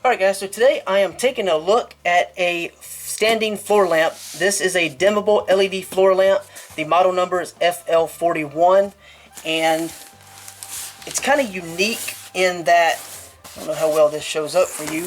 Alright guys, so today I am taking a look at a standing floor lamp. This is a dimmable LED floor lamp. The model number is FL41, and it's kind of unique in that, I don't know how well this shows up for you.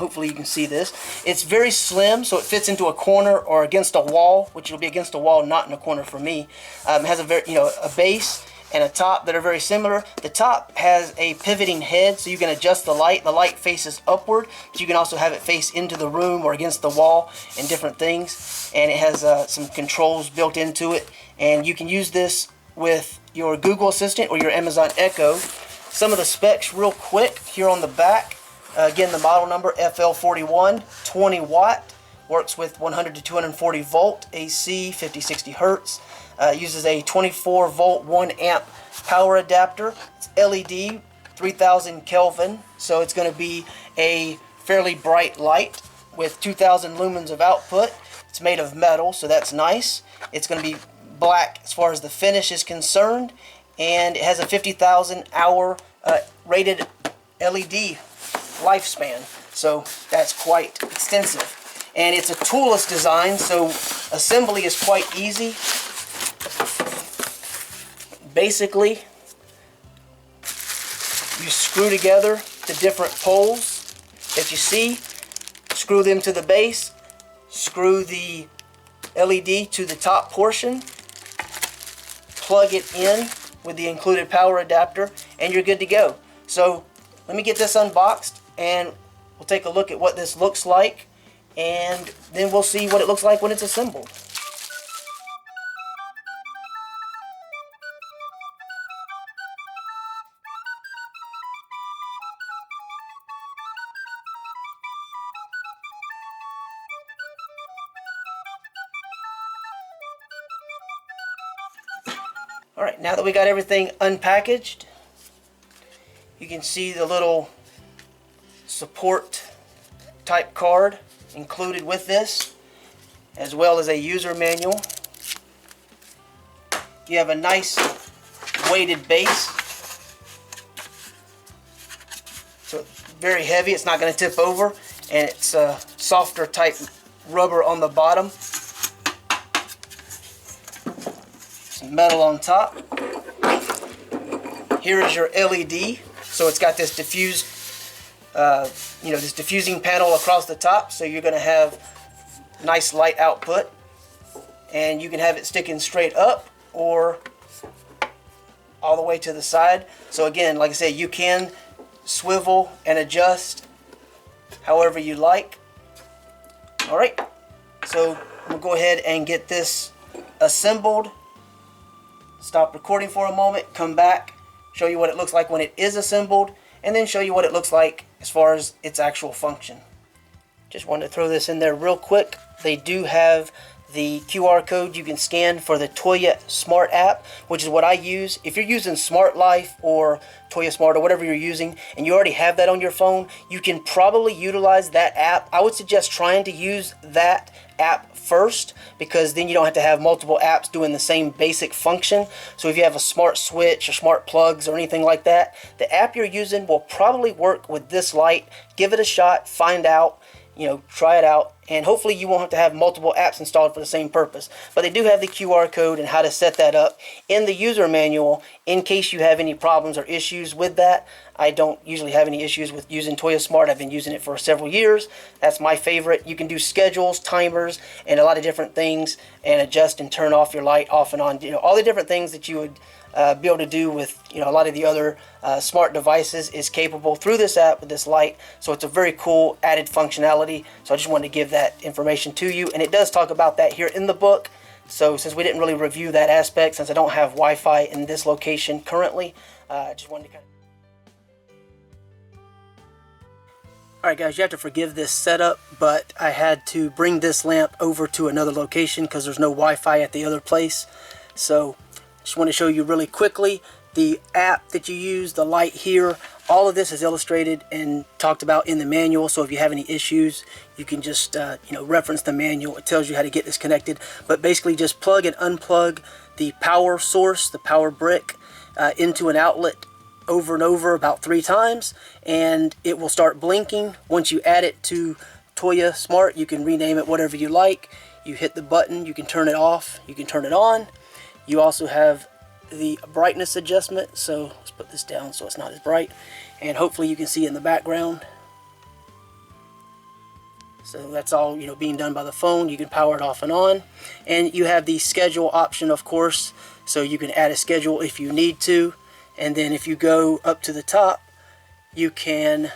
Hopefully you can see this. It's very slim, so it fits into a corner or against a wall, which will be against a wall, not in a corner for me. It has a very, a base and a top that are very similar. The top has a pivoting head, so you can adjust the light. The light faces upward, but you can also have it face into the room or against the wall and different things. And it has some controls built into it. And you can use this with your Google Assistant or your Amazon Echo. Some of the specs real quick here on the back. Again, the model number FL41, 20 watt, works with 100 to 240 volt AC, 50-60 hertz. Uses a 24 volt 1 amp power adapter. It's LED, 3000 Kelvin, so it's going to be a fairly bright light with 2000 lumens of output. It's made of metal, so that's nice. It's going to be black as far as the finish is concerned, and it has a 50,000 hour rated LED lifespan, so that's quite extensive. And it's a toolless design, so assembly is quite easy. Basically, you screw together the different poles that you see, screw them to the base, screw the LED to the top portion, plug it in with the included power adapter, and you're good to go. So let me get this unboxed and we'll take a look at what this looks like, and then we'll see what it looks like when it's assembled. Alright, now that we got everything unpackaged, you can see the little support type card included with this, as well as a user manual. You have a nice weighted base, so it's very heavy, it's not going to tip over, and it's a softer type rubber on the bottom. Metal on top. Here is your LED, so it's got this diffuse, this diffusing panel across the top, so you're going to have nice light output, and you can have it sticking straight up or all the way to the side. So again, like I said, you can swivel and adjust however you like. All right, so we'll go ahead and get this assembled. Stop recording for a moment, come back, show you what it looks like when it is assembled, and then show you what it looks like as far as its actual function. Just wanted to throw this in there real quick. They do have the QR code you can scan for the Tuya Smart app, which is what I use. If you're using Smart Life or Tuya Smart or whatever you're using, and you already have that on your phone, you can probably utilize that app. I would suggest trying to use that app first, because then you don't have to have multiple apps doing the same basic function. So if you have a smart switch or smart plugs or anything like that, the app you're using will probably work with this light. Give it a shot, find out, try it out, and hopefully you won't have to have multiple apps installed for the same purpose. But they do have the QR code and how to set that up in the user manual in case you have any problems or issues with that. I don't usually have any issues with using Tuya Smart. I've been using it for several years. That's my favorite. You can do schedules, timers, and a lot of different things, and adjust and turn off your light off and on. All the different things that you would be able to do with a lot of the other smart devices is capable through this app with this light. So it's a very cool added functionality. So I just wanted to give that information to you, and it does talk about that here in the book. So since we didn't really review that aspect, since I don't have Wi-Fi in this location currently, I just wanted to kind of... Alright guys, you have to forgive this setup, but I had to bring this lamp over to another location because there's no Wi-Fi at the other place. So just want to show you really quickly the app that you use, the light here. All of this is illustrated and talked about in the manual, so if you have any issues, you can just reference the manual. It tells you how to get this connected. But basically just plug and unplug the power source, the power brick, into an outlet over and over about 3 times, and it will start blinking. Once you add it to Tuya Smart, you can rename it whatever you like. You hit the button, you can turn it off, you can turn it on. You also have the brightness adjustment, so let's put this down so it's not as bright, and hopefully you can see in the background. So that's all, you know, being done by the phone. You can power it off and on, and you have the schedule option, of course, so you can add a schedule if you need to. And then if you go up to the top, you can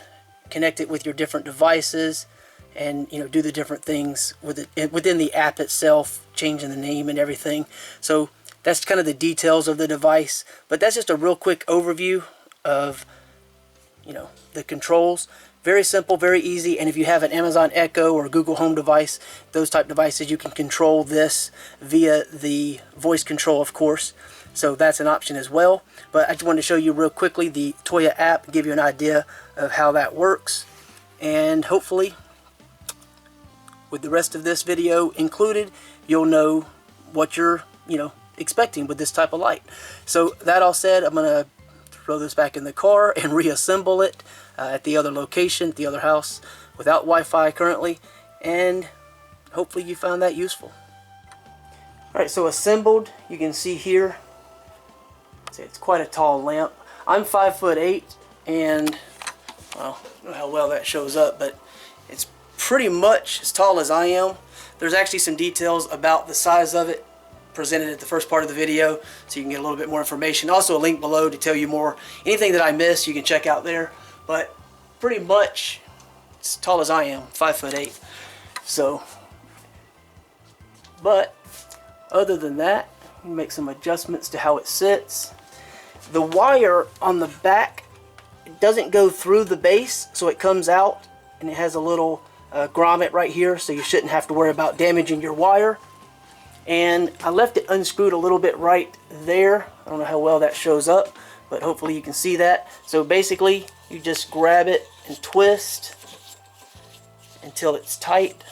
connect it with your different devices, and, you know, do the different things with it within the app itself, changing the name and everything. So that's kind of the details of the device, but that's just a real quick overview of, you know, the controls. Very simple, very easy, and if you have an Amazon Echo or Google Home device, those type devices, you can control this via the voice control, of course. So that's an option as well. But I just wanted to show you real quickly the Tuya app, give you an idea of how that works, and hopefully with the rest of this video included, you'll know what you're, you know, expecting with this type of light. So that all said, I'm gonna throw this back in the car and reassemble it at the other location, at the other house, without Wi-Fi currently, and hopefully you found that useful. Alright, so assembled, you can see here, it's quite a tall lamp. I'm 5'8", and, well, I don't know how well that shows up, but it's pretty much as tall as I am. There's actually some details about the size of it presented at the first part of the video, so you can get a little bit more information. Also a link below to tell you more. Anything that I missed, you can check out there. But pretty much as tall as I am, 5'8". So, but other than that, you make some adjustments to how it sits. The wire on the back, it doesn't go through the base, so it comes out, and it has a little grommet right here, so you shouldn't have to worry about damaging your wire. And I left it unscrewed a little bit right there. I don't know how well that shows up, but hopefully you can see that. So basically, you just grab it and twist until it's tight.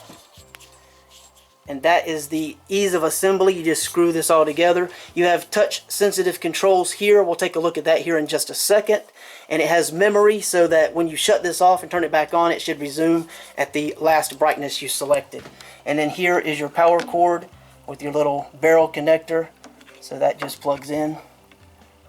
And that is the ease of assembly. You just screw this all together. You have touch sensitive controls here. We'll take a look at that here in just a second. And it has memory, so that when you shut this off and turn it back on, it should resume at the last brightness you selected. And then here is your power cord with your little barrel connector, so that just plugs in.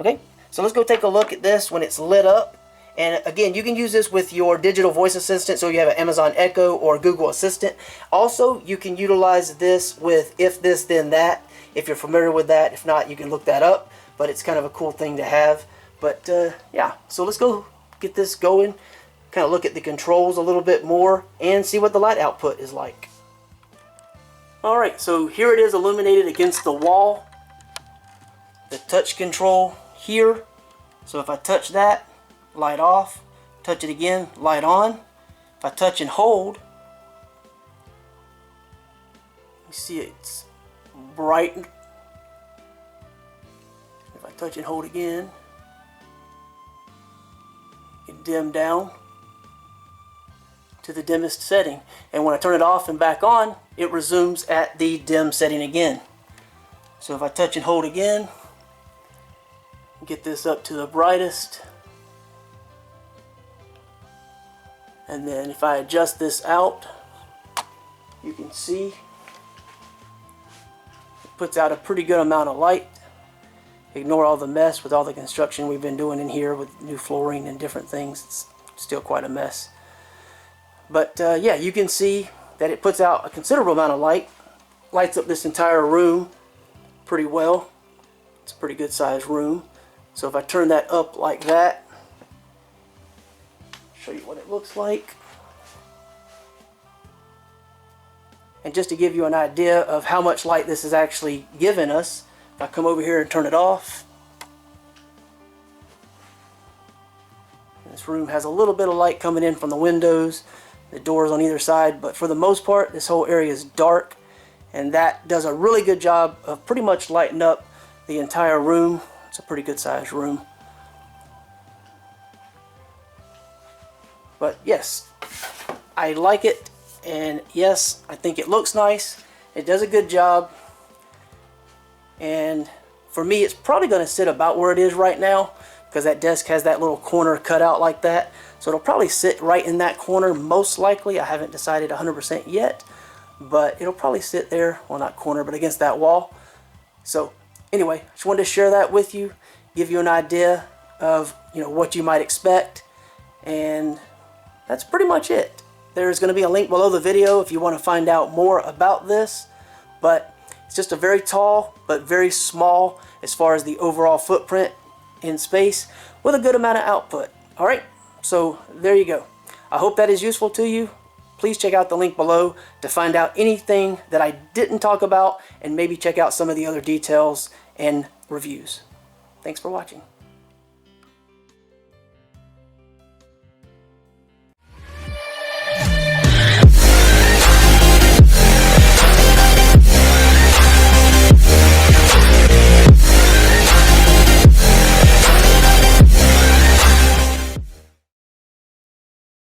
Okay, so let's go take a look at this when it's lit up. And again, you can use this with your digital voice assistant, so you have an Amazon Echo or Google Assistant. Also, you can utilize this with If This Then That, if you're familiar with that. If not, you can look that up, but it's kind of a cool thing to have. But yeah, so let's go get this going, kind of look at the controls a little bit more, and see what the light output is like. Alright, so here it is illuminated against the wall. The touch control here. So if I touch that, light off. Touch it again, light on. If I touch and hold, you see it's bright. If I touch and hold again, it dim down to the dimmest setting. And when I turn it off and back on, it resumes at the dim setting again. So if I touch and hold again, get this up to the brightest. And then if I adjust this out, you can see it puts out a pretty good amount of light. Ignore all the mess with all the construction we've been doing in here with new flooring and different things. It's still quite a mess. But yeah, you can see that it puts out a considerable amount of light. Lights up this entire room pretty well. It's a pretty good sized room. So if I turn that up like that, show you what it looks like. And just to give you an idea of how much light this is actually giving us, if I come over here and turn it off, this room has a little bit of light coming in from the windows, the doors on either side, but for the most part this whole area is dark, and that does a really good job of pretty much lighting up the entire room. It's a pretty good sized room. But yes, I like it, and yes, I think it looks nice. It does a good job, and for me it's probably going to sit about where it is right now, because that desk has that little corner cut out like that. So it'll probably sit right in that corner most likely. I haven't decided 100% yet, but it'll probably sit there, well, not corner, but against that wall. So anyway, just wanted to share that with you, give you an idea of, you know, what you might expect, and that's pretty much it. There's going to be a link below the video if you want to find out more about this, but it's just a very tall but very small as far as the overall footprint in space with a good amount of output. Alright, so there you go. I hope that is useful to you. Please check out the link below to find out anything that I didn't talk about, and maybe check out some of the other details and reviews. Thanks for watching.